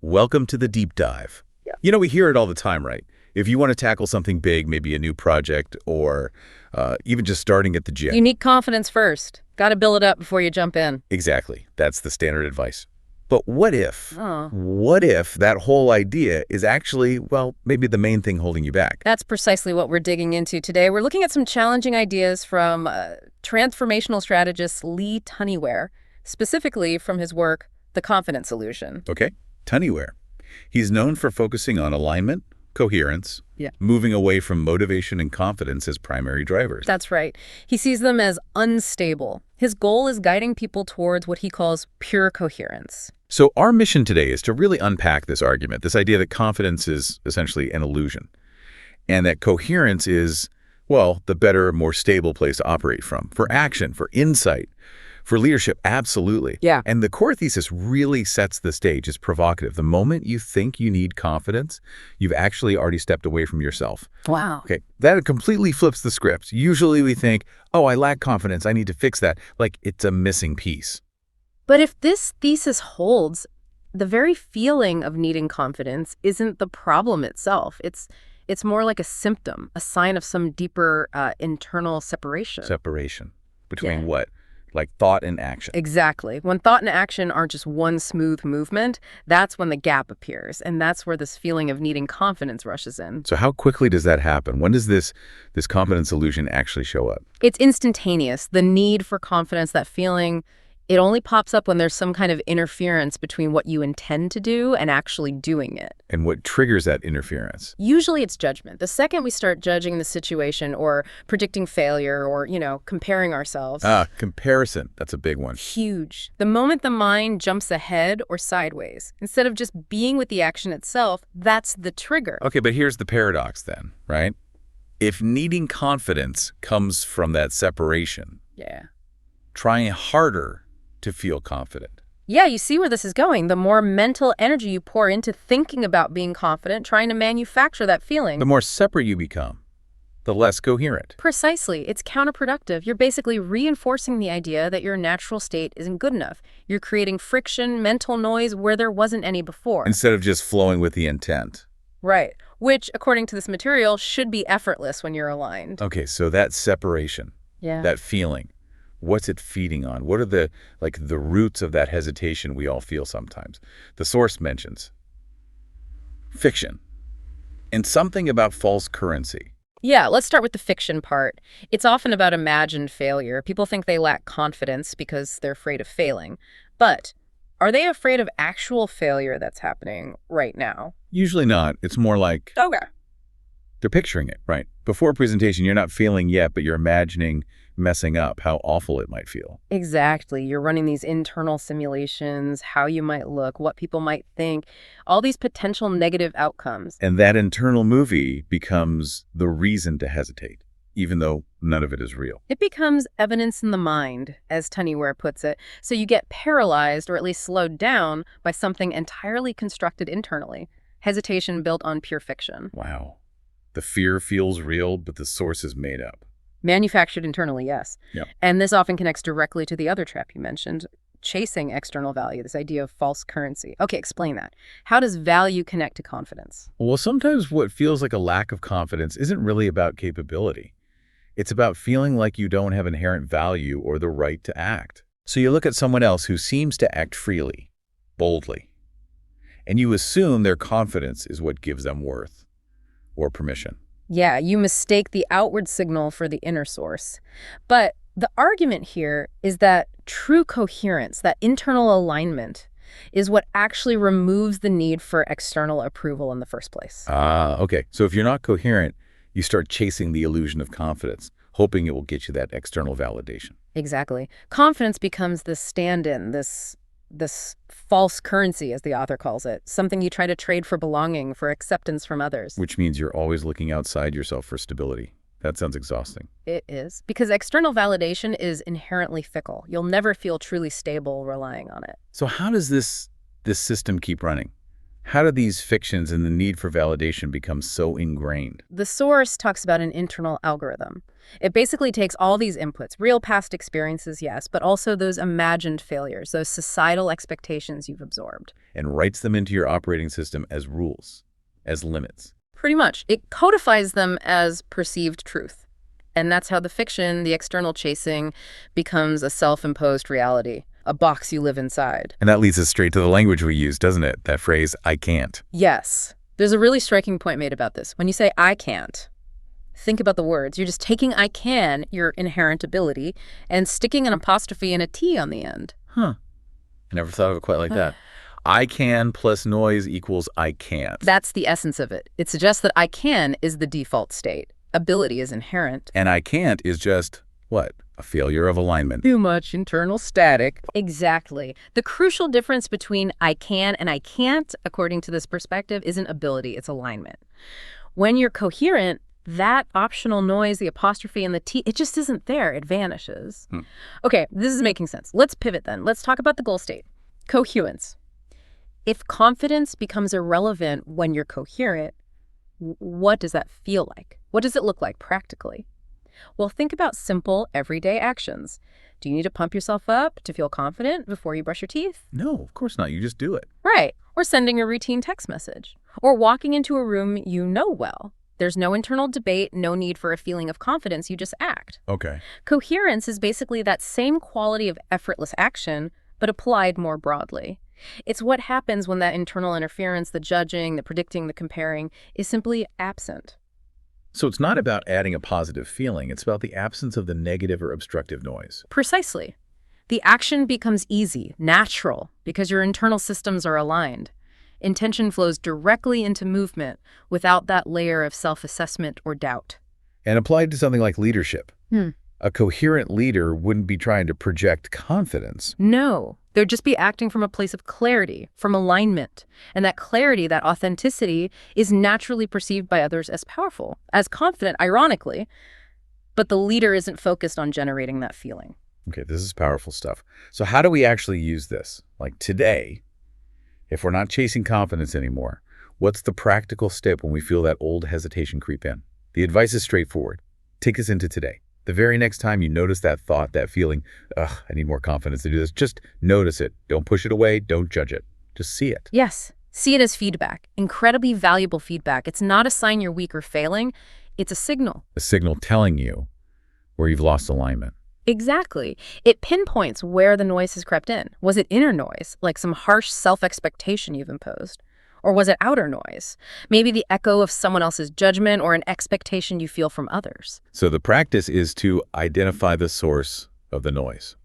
Welcome to the deep dive. Yeah. You know, we hear it all the time, right? If you want to tackle something big, maybe a new project or even just starting at the gym. You need confidence first. Got to build it up before you jump in. Exactly. That's the standard advice. But what if? Oh. What if that whole idea is actually, well, maybe the main thing holding you back? That's precisely what we're digging into today. We're looking at some challenging ideas from transformational strategist Lee Tunney-Ware, specifically from his work, The Confidence Illusion. Okay. Tunney-Ware. He's known for focusing on alignment, coherence, moving away from motivation and confidence as primary drivers. That's right. He sees them as unstable. His goal is guiding people towards what he calls pure coherence. So our mission today is to really unpack this argument, this idea that confidence is essentially an illusion, and that coherence is, well, the better, more stable place to operate from, for action, for insight, for leadership, absolutely. Yeah. And the core thesis really sets the stage. It's provocative. The moment you think you need confidence, you've actually already stepped away from yourself. Wow. Okay, that completely flips the script. Usually we think, oh, I lack confidence, I need to fix that, like it's a missing piece. But if this thesis holds, the very feeling of needing confidence isn't the problem itself. It's more like a symptom, a sign of some deeper internal separation. Separation. Between what? Like thought and action. Exactly. When thought and action aren't just one smooth movement, that's when the gap appears. And that's where this feeling of needing confidence rushes in. So how quickly does that happen? When does this confidence illusion actually show up? It's instantaneous. The need for confidence, that feeling, it only pops up when there's some kind of interference between what you intend to do and actually doing it. And what triggers that interference? Usually it's judgment. The second we start judging the situation or predicting failure or, comparing ourselves. Comparison. That's a big one. Huge. The moment the mind jumps ahead or sideways, instead of just being with the action itself, that's the trigger. Okay, but here's the paradox then, right? If needing confidence comes from that separation, trying harder to feel confident. Yeah, you see where this is going. The more mental energy you pour into thinking about being confident, trying to manufacture that feeling. The more separate you become, the less coherent. Precisely. It's counterproductive. You're basically reinforcing the idea that your natural state isn't good enough. You're creating friction, mental noise where there wasn't any before. Instead of just flowing with the intent. Right. Which, according to this material, should be effortless when you're aligned. Okay, so that separation, that feeling, what's it feeding on? What are the roots of that hesitation we all feel sometimes? The source mentions fiction and something about false currency. Yeah, let's start with the fiction part. It's often about imagined failure. People think they lack confidence because they're afraid of failing. But are they afraid of actual failure that's happening right now? Usually not. It's more like they're picturing it, right? Before presentation, you're not feeling yet, but you're imagining messing up, how awful it might feel. Exactly. You're running these internal simulations, how you might look, what people might think, all these potential negative outcomes. And that internal movie becomes the reason to hesitate, even though none of it is real. It becomes evidence in the mind, as Tunney-Ware puts it. So you get paralyzed or at least slowed down by something entirely constructed internally. Hesitation built on pure fiction. Wow. The fear feels real, but the source is made up. Manufactured internally, yes. Yeah. And this often connects directly to the other trap you mentioned, chasing external value, this idea of false currency. Okay, explain that. How does value connect to confidence? Well, sometimes what feels like a lack of confidence isn't really about capability. It's about feeling like you don't have inherent value or the right to act. So you look at someone else who seems to act freely, boldly, and you assume their confidence is what gives them worth or permission. Yeah, you mistake the outward signal for the inner source. But the argument here is that true coherence, that internal alignment, is what actually removes the need for external approval in the first place. Okay. So if you're not coherent, you start chasing the illusion of confidence, hoping it will get you that external validation. Exactly. Confidence becomes this stand-in, this false currency, as the author calls it, something you try to trade for belonging, for acceptance from others. Which means you're always looking outside yourself for stability. That sounds exhausting. It is, because external validation is inherently fickle. You'll never feel truly stable relying on it. So how does this system keep running? How do these fictions and the need for validation become so ingrained? The source talks about an internal algorithm. It basically takes all these inputs, real past experiences, yes, but also those imagined failures, those societal expectations you've absorbed. And writes them into your operating system as rules, as limits. Pretty much. It codifies them as perceived truth. And that's how the fiction, the external chasing, becomes a self-imposed reality, a box you live inside. And that leads us straight to the language we use, doesn't it? That phrase, I can't. Yes. There's a really striking point made about this. When you say, I can't, think about the words. You're just taking I can, your inherent ability, and sticking an apostrophe and a T on the end. Huh. I never thought of it quite like that. I can plus noise equals I can't. That's the essence of it. It suggests that I can is the default state. Ability is inherent. And I can't is just, what? A failure of alignment. Too much internal static. Exactly. The crucial difference between I can and I can't, according to this perspective, isn't ability, it's alignment. When you're coherent, that optional noise, the apostrophe and the T, it just isn't there. It vanishes. Okay, this is making sense. Let's pivot then. Let's talk about the goal state. Coherence. If confidence becomes irrelevant when you're coherent, what does that feel like? What does it look like practically? Well, think about simple, everyday actions. Do you need to pump yourself up to feel confident before you brush your teeth? No, of course not. You just do it. Right. Or sending a routine text message. Or walking into a room you know well. There's no internal debate, no need for a feeling of confidence. You just act. Okay. Coherence is basically that same quality of effortless action, but applied more broadly. It's what happens when that internal interference, the judging, the predicting, the comparing, is simply absent. So it's not about adding a positive feeling. It's about the absence of the negative or obstructive noise. Precisely. The action becomes easy, natural, because your internal systems are aligned. Intention flows directly into movement without that layer of self-assessment or doubt. And applied to something like leadership. A coherent leader wouldn't be trying to project confidence. No, they'd just be acting from a place of clarity, from alignment. And that clarity, that authenticity, is naturally perceived by others as powerful, as confident, ironically. But the leader isn't focused on generating that feeling. Okay, this is powerful stuff. So how do we actually use this? Like today, if we're not chasing confidence anymore, what's the practical step when we feel that old hesitation creep in? The advice is straightforward. Take us into today. The very next time you notice that thought, that feeling, I need more confidence to do this, just notice it. Don't push it away. Don't judge it. Just see it. Yes, see it as feedback, incredibly valuable feedback. It's not a sign you're weak or failing. It's a signal. A signal telling you where you've lost alignment. Exactly. It pinpoints where the noise has crept in. Was it inner noise, like some harsh self-expectation you've imposed? Or was it outer noise? Maybe the echo of someone else's judgment or an expectation you feel from others. So the practice is to identify the source of the noise,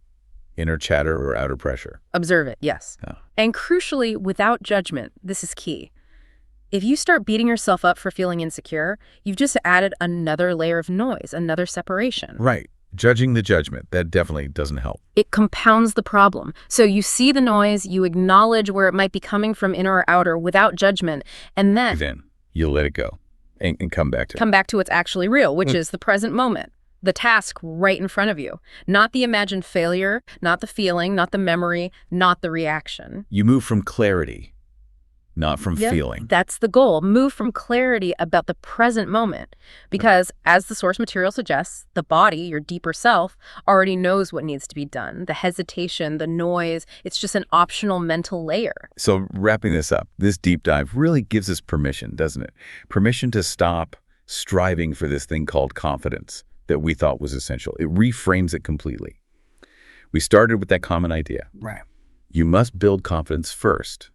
inner chatter or outer pressure. Observe it, yes. Oh. And crucially, without judgment, this is key. If you start beating yourself up for feeling insecure, you've just added another layer of noise, another separation. Right. Judging the judgment, that definitely doesn't help. It compounds the problem. So you see the noise, you acknowledge where it might be coming from, inner or outer, without judgment, and then you let it go and come back to it. Come back to what's actually real, which is the present moment, the task right in front of you. Not the imagined failure, not the feeling, not the memory, not the reaction. You move from clarity, not from feeling. That's the goal. Move from clarity about the present moment. Because as the source material suggests, the body, your deeper self, already knows what needs to be done. The hesitation, the noise, it's just an optional mental layer. So wrapping this up, this deep dive really gives us permission, doesn't it? Permission to stop striving for this thing called confidence that we thought was essential. It reframes it completely. We started with that common idea. Right. You must build confidence first.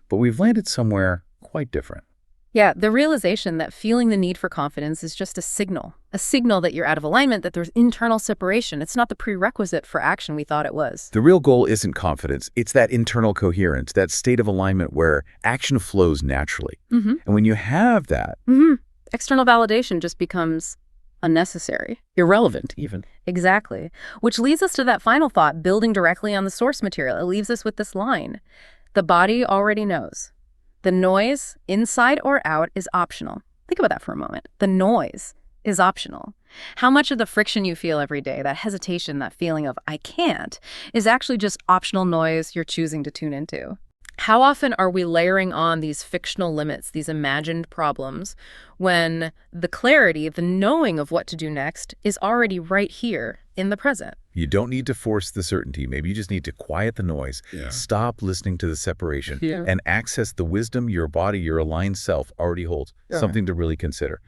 But we've landed somewhere quite different. Yeah, the realization that feeling the need for confidence is just a signal that you're out of alignment, that there's internal separation. It's not the prerequisite for action we thought it was. The real goal isn't confidence. It's that internal coherence, that state of alignment where action flows naturally. And when you have that, external validation just becomes unnecessary. irrelevant even. Exactly. Which leads us to that final thought, building directly on the source material. It leaves us with this line. The body already knows. The noise, inside or out, is optional. Think about that for a moment. The noise is optional. How much of the friction you feel every day, that hesitation, that feeling of I can't, is actually just optional noise you're choosing to tune into? How often are we layering on these fictional limits, these imagined problems, when the clarity, the knowing of what to do next is already right here in the present? You don't need to force the certainty. Maybe you just need to quiet the noise, stop listening to the separation, and access the wisdom your body, your aligned self already holds. Something to really consider.